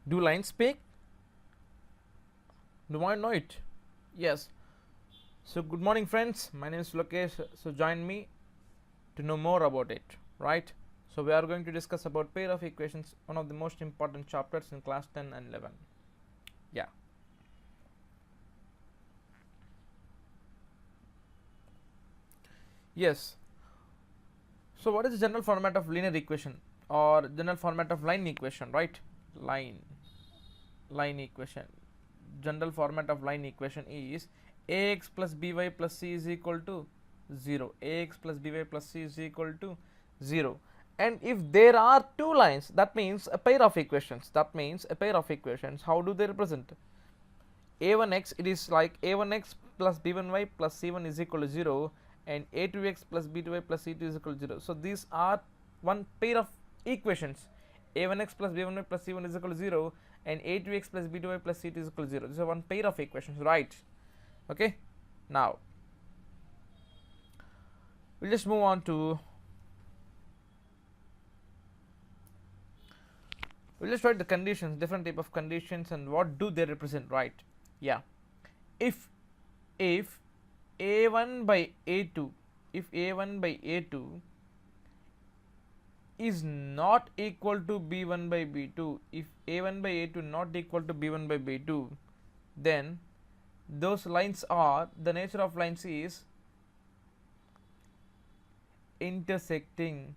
Do lines speak? Do I know it? Yes. So good morning friends, my name is Lokesh. So join me to know more about it, right? So we are going to discuss about pair of equations, one of the most important chapters in class 10 and 11. Yeah. Yes. So what is the general format of linear equation or general format of line equation, right? Line equation. General format of line equation is ax plus by plus c is equal to 0. Ax plus by plus c is equal to 0. And if there are two lines, that means a pair of equations. How do they represent? A1x, it is like a1x plus b1y plus c1 is equal to 0, and a2x plus b2y plus c2 is equal to 0. So these are one pair of equations. A1x plus b1y plus c1 is equal to 0, and a2x plus b2y plus c2 is equal to 0. This is one pair of equations, right? Okay. Now we'll just move on to, we'll just write the conditions, different type of conditions, and what do they represent, right? Yeah. If a1 by a2, if a1 by a2 is not equal to b1 by b2, if a1 by a2 not equal to b1 by b2, then those lines are, the nature of lines is intersecting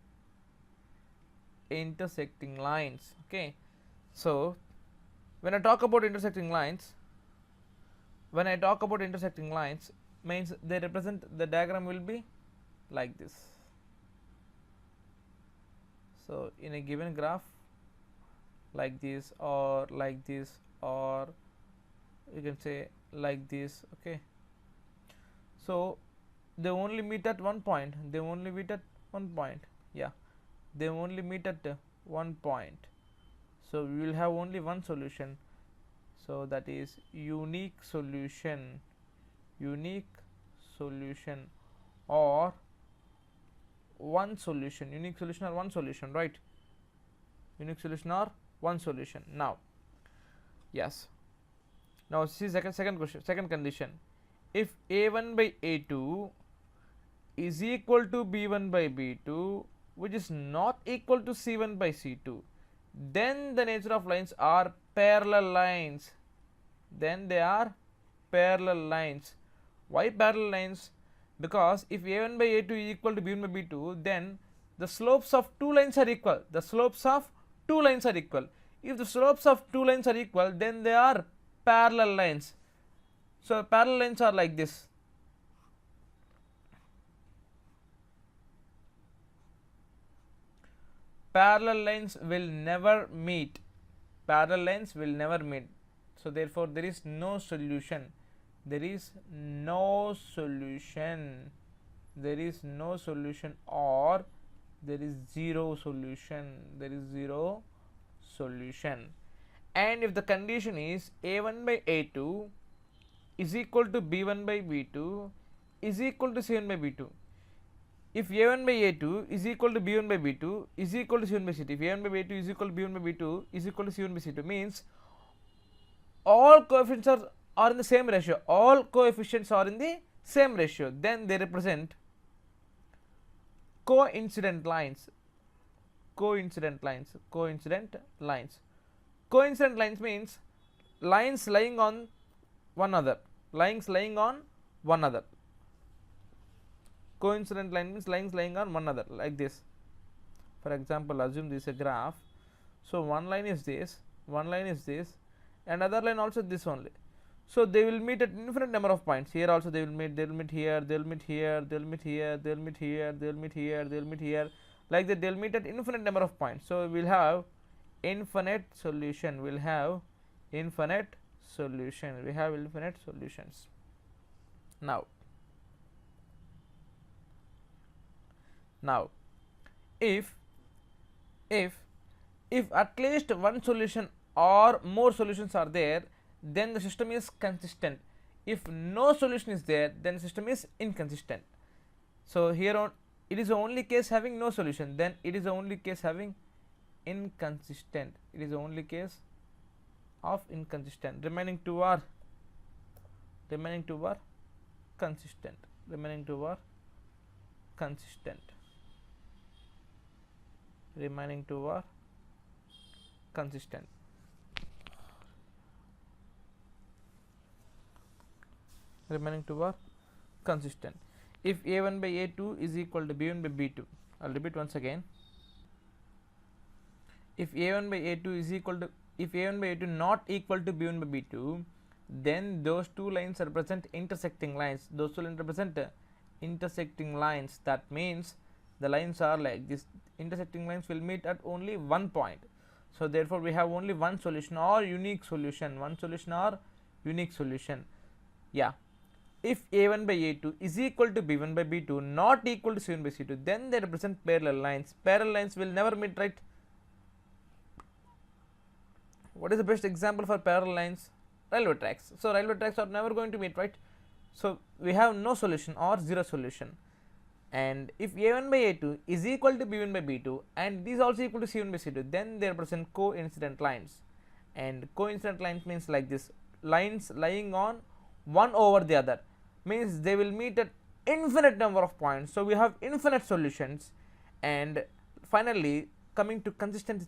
lines. Okay. So when I talk about intersecting lines, means they represent, the diagram will be like this. So in a given graph, like this or like this, or you can say like this. Okay. So they only meet at one point, yeah, they only meet at one point. So we will have only one solution, so that is unique solution, or one solution, unique solution or one solution, right? Unique solution or one solution. Now yes, now see second question, second condition. If a1 by a2 is equal to b1 by b2, which is not equal to c1 by c2, then the nature of lines are parallel lines. Then they are parallel lines. Why parallel lines? Because if a1 by a2 is equal to b1 by b2, then the slopes of two lines are equal. If the slopes of two lines are equal, then they are parallel lines. So parallel lines are like this. Parallel lines will never meet. So therefore there is no solution. Or there is zero solution. And if the condition is a1 by a2 is equal to b1 by b2 is equal to c1 by b2, if a1 by a2 is equal to b1 by b2 is equal to c1 by c2, if a1 by b2 is equal to b1 by b2 is equal to c1 by c2, means all coefficients are in the same ratio, then they represent coincident lines. Coincident lines means lines lying on one another. Coincident line means lines lying on one another, like this. For example, assume this is a graph. So one line is this, and other line also this only. So they will meet at infinite number of points. Here also they will meet here, like that. They will meet at infinite number of points. So we will have infinite solution. We have infinite solutions. Now if at least one solution or more solutions are there, then the system is consistent. If no solution is there, then the system is inconsistent. So here on, it is the only case having no solution, then it is the only case having inconsistent. of inconsistent. Remaining two are consistent. Remaining two are consistent. Remaining two are consistent. Remaining two are consistent. If a1 by a2 is equal to b1 by b2, I'll repeat once again. If a1 by a2 is equal to, if a1 by a2 not equal to b1 by b2, then those two lines represent intersecting lines. Those two lines represent intersecting lines. That means the lines are like this. Intersecting lines will meet at only one point. So therefore we have only one solution or unique solution. One solution or unique solution. Yeah. If a1 by a2 is equal to b1 by b2 not equal to c1 by c2, then they represent parallel lines. Parallel lines will never meet, right? What is the best example for parallel lines? Railway tracks. So railway tracks are never going to meet, right? So we have no solution or zero solution. And if a1 by a2 is equal to b1 by b2 and it is also equal to c1 by c2, then they represent coincident lines. And coincident lines means like this: lines lying on one over the other, means they will meet at infinite number of points. So we have infinite solutions. And finally, coming to consistency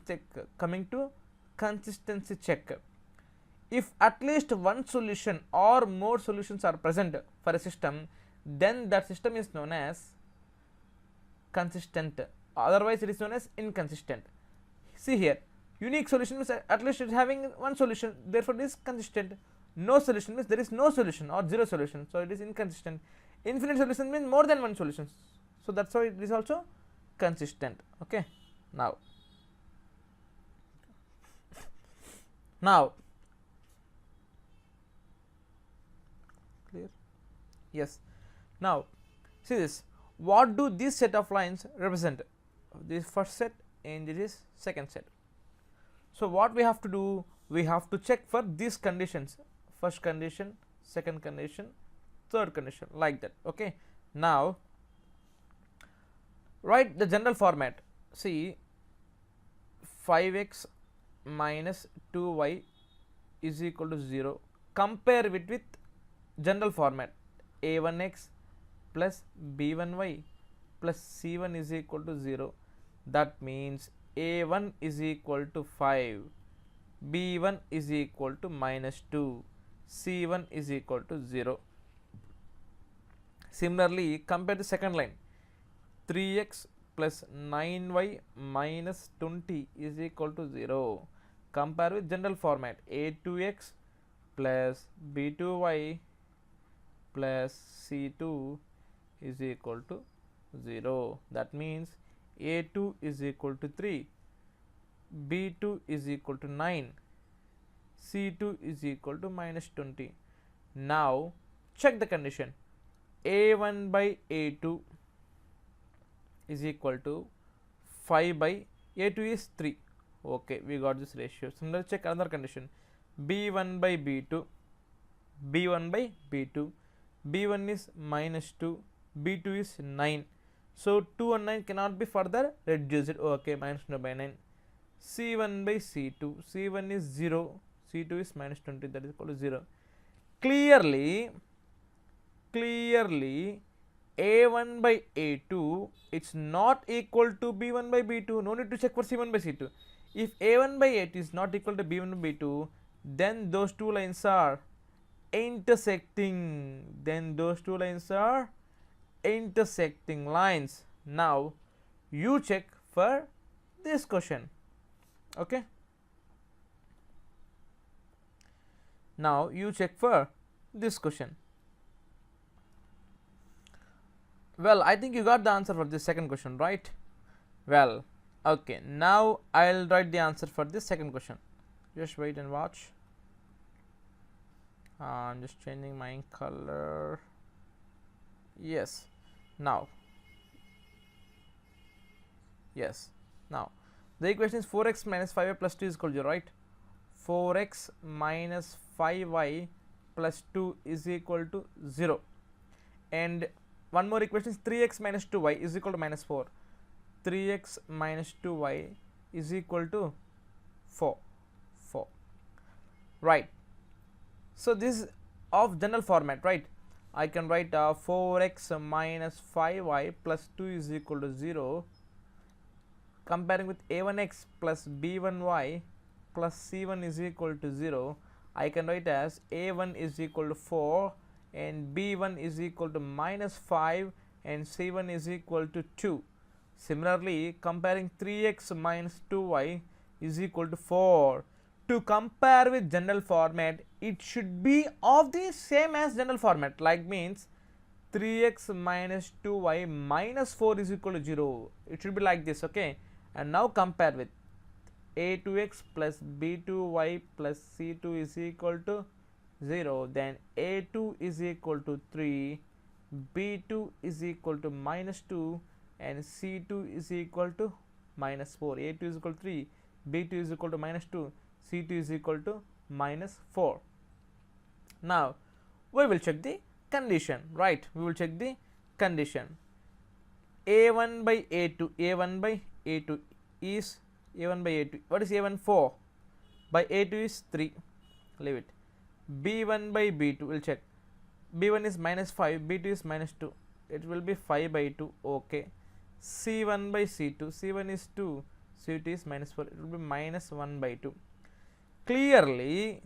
check, if at least one solution or more solutions are present for a system, then that system is known as consistent, otherwise it is known as inconsistent. See here, unique solution means at least it is having one solution, therefore it is consistent. No solution means there is no solution or zero solution, so it is inconsistent. Infinite solution means more than one solution, so that's why it is also consistent. Okay, now clear? Yes. Now see this, what do this set of lines represent? This first set and this is second set. So what we have to do, we have to check for these conditions: first condition, second condition, third condition, like that. Okay, now write the general format. See, 5x minus 2y is equal to 0. Compare it with general format: a1x plus b1y plus c1 is equal to 0. That means a1 is equal to 5, b1 is equal to minus 2, c1 is equal to 0. Similarly, compare the second line: 3x plus 9y minus 20 is equal to 0. Compare with general format: a2x plus b2y plus c2 is equal to 0. That means a2 is equal to 3, b2 is equal to 9, c2 is equal to minus 20. Now check the condition: a1 by a2 is equal to 5 by a2 is 3. Okay, we got this ratio. Similarly, check another condition: b1 by b2, b1 by b2, b1 is minus 2, b2 is 9. So 2 and 9 cannot be further reduced. Okay, minus 2 by 9. c1 by c2, c1 is 0, c2 is minus 20, that is equal to 0. Clearly a1 by a2 it's not equal to b1 by b2. No need to check for c1 by c2. If a1 by a2 is not equal to b1 by b2, then those two lines are intersecting. Lines. Now you check for this question. Okay, now you check for this question. Well, I think you got the answer for this second question, right? Well, okay, now I'll write the answer for this second question. Just wait and watch. I'm just changing my ink color. Yes, now the equation is 4x minus 5y plus 2 is equal to 0, right? 4x minus 5y plus 2 is equal to 0. And one more equation is 3x minus 2y is equal to minus 4. 3x minus 2y is equal to 4. right? So this is of general format, right? I can write 4x minus 5y plus 2 is equal to 0, comparing with a1x plus b1y plus c1 is equal to 0. I can write as a1 is equal to 4 and b1 is equal to minus 5 and c1 is equal to 2. Similarly, comparing 3x minus 2y is equal to 4. To compare with general format, it should be of the same as general format, like means 3x minus 2y minus 4 is equal to 0. It should be like this, okay? And now compare with a2x plus b2y plus c2 is equal to 0, then a2 is equal to 3, b2 is equal to minus 2 and c2 is equal to minus 4. a2 is equal to 3, b2 is equal to minus 2, c2 is equal to minus 4. Now we will check the condition, right? We will check the condition. a1 by a2, a1 by a2 is a1 by a2. What is a1? 4 by a2 is 3, leave it. b1 by b2, we'll check. b1 is minus 5, b2 is minus 2, it will be 5 by 2, okay. c1 by c2, c1 is 2, c2 is minus 4, it will be minus 1 by 2. Clearly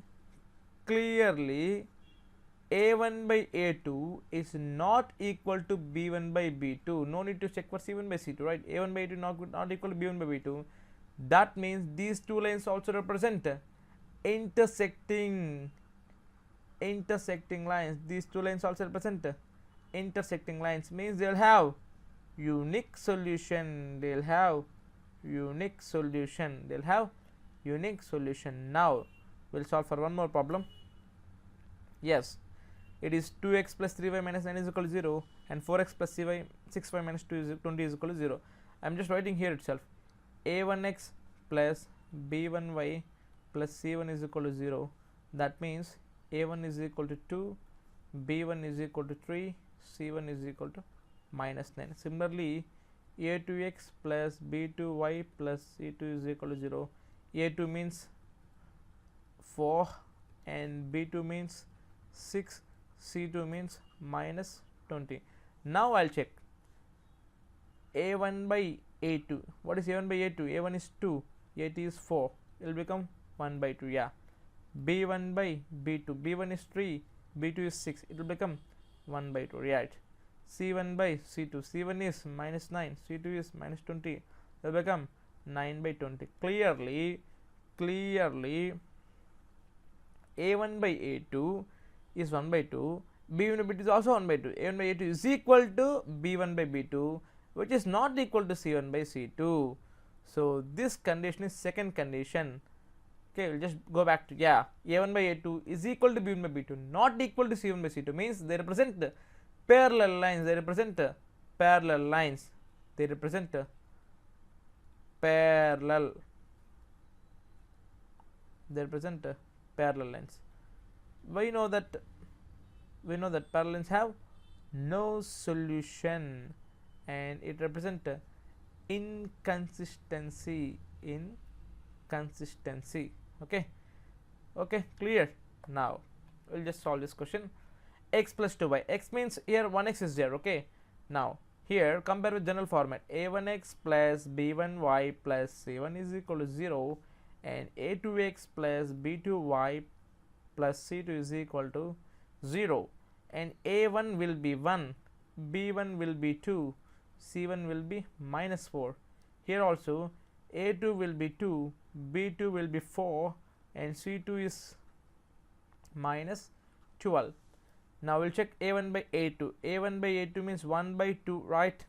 a1 by a2 is not equal to b1 by b2. No need to check for c1 by c2, right? a1 by a2 not equal to b1 by b2. That means these two lines also represent intersecting lines. These two lines also represent intersecting lines, means they'll have unique solution. They'll have unique solution. Now we'll solve for one more problem. Yes, it is 2x plus 3y minus 9 is equal to 0 and 4x plus 6y minus 20 is equal to 0. I am just writing here itself. a1x plus b1y plus c1 is equal to 0. That means a1 is equal to 2, b1 is equal to 3, c1 is equal to minus 9. Similarly, a2x plus b2y plus c2 is equal to 0. a2 means 4 and b2 means 6, c2 means minus 20. Now I'll check a1 by a2. What is a1 by a2? a1 is 2, a2 is 4, it will become 1 by 2. Yeah. b1 by b2, b1 is 3, b2 is 6, it will become 1 by 2, right? c1 by c2, c1 is minus 9, c2 is minus 20, it will become 9 by 20. Clearly a1 by a2 is 1 by 2, b1 by b2 is also 1 by 2. a1 by a2 is equal to b1 by b2, which is not equal to c1 by c2. So this condition is second condition. Okay, we'll just go back to, yeah, a1 by a2 is equal to b1 by b2, not equal to c1 by c2, means they represent parallel lines. They represent parallel lines. We know that parallel lines have no solution and it represents inconsistency. Okay, clear. Now we'll just solve this question. X plus 2y, x means here 1x is there, okay. Now here compare with general format. a1x plus b1y plus c1 is equal to 0 and a2x plus b2y plus c2 is equal to 0, and a1 will be 1, b1 will be 2, c1 will be minus 4. Here also a2 will be 2, b2 will be 4 and c2 is minus 12. Now we'll check a1 by a2. a1 by a2 means 1 by 2, right?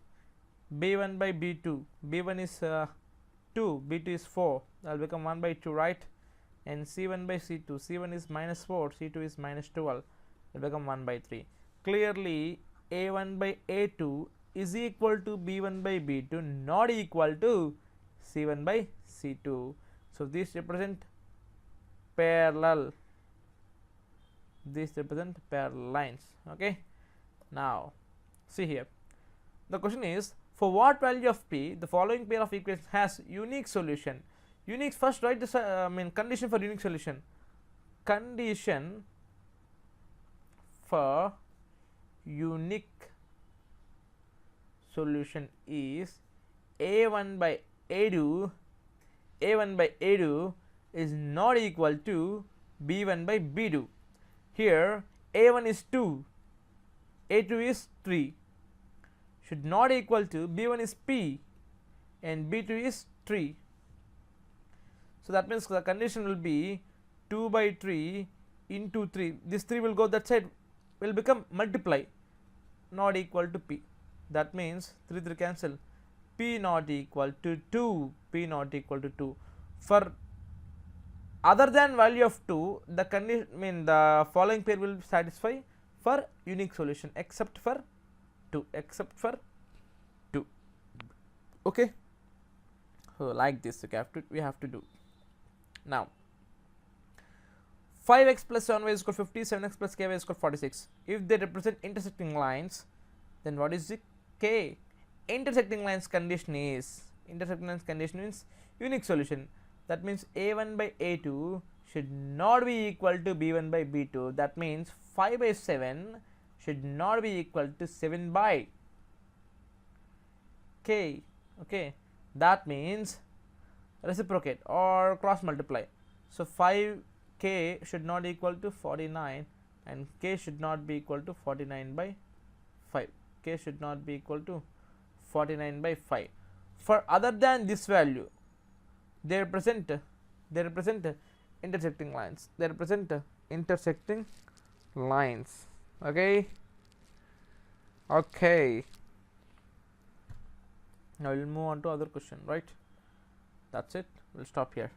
b1 by b2, b1 is 2, b2 is 4, that will become 1 by 2, right? And c1 by c2, c1 is minus 4, c2 is minus 12, it will become 1 by 3. Clearly a1 by a2 is equal to b1 by b2, not equal to c1 by c2. So these represent parallel lines. Okay, now see here, the question is, for what value of p the following pair of equations has unique solution? Unique, first write the condition for unique solution. condition for unique solution is a1 by a2 is not equal to b1 by b2. Here a1 is 2, a2 is 3, should not equal to b1 is p and b2 is 3. So that means the condition will be 2 by 3 into 3. This 3 will go that side, will become multiply, not equal to p. That means 3 3 cancel, p not equal to 2, p not equal to 2. For other than value of 2, the condition the following pair will satisfy for unique solution except for 2, okay. So like this we have to do. Now 5x plus 7y is equal to 50, 7x plus ky is equal to 46. If they represent intersecting lines, then what is the k? Intersecting lines condition means unique solution. That means a1 by a2 should not be equal to b1 by b2. That means 5 by 7 should not be equal to 7 by k. Okay, that means reciprocate or cross multiply. So 5k should not equal to 49 and k should not be equal to 49 by 5. K should not be equal to 49 by 5. For other than this value, they represent intersecting lines. Okay. Now we'll move on to other question, right? That's it. We'll stop here.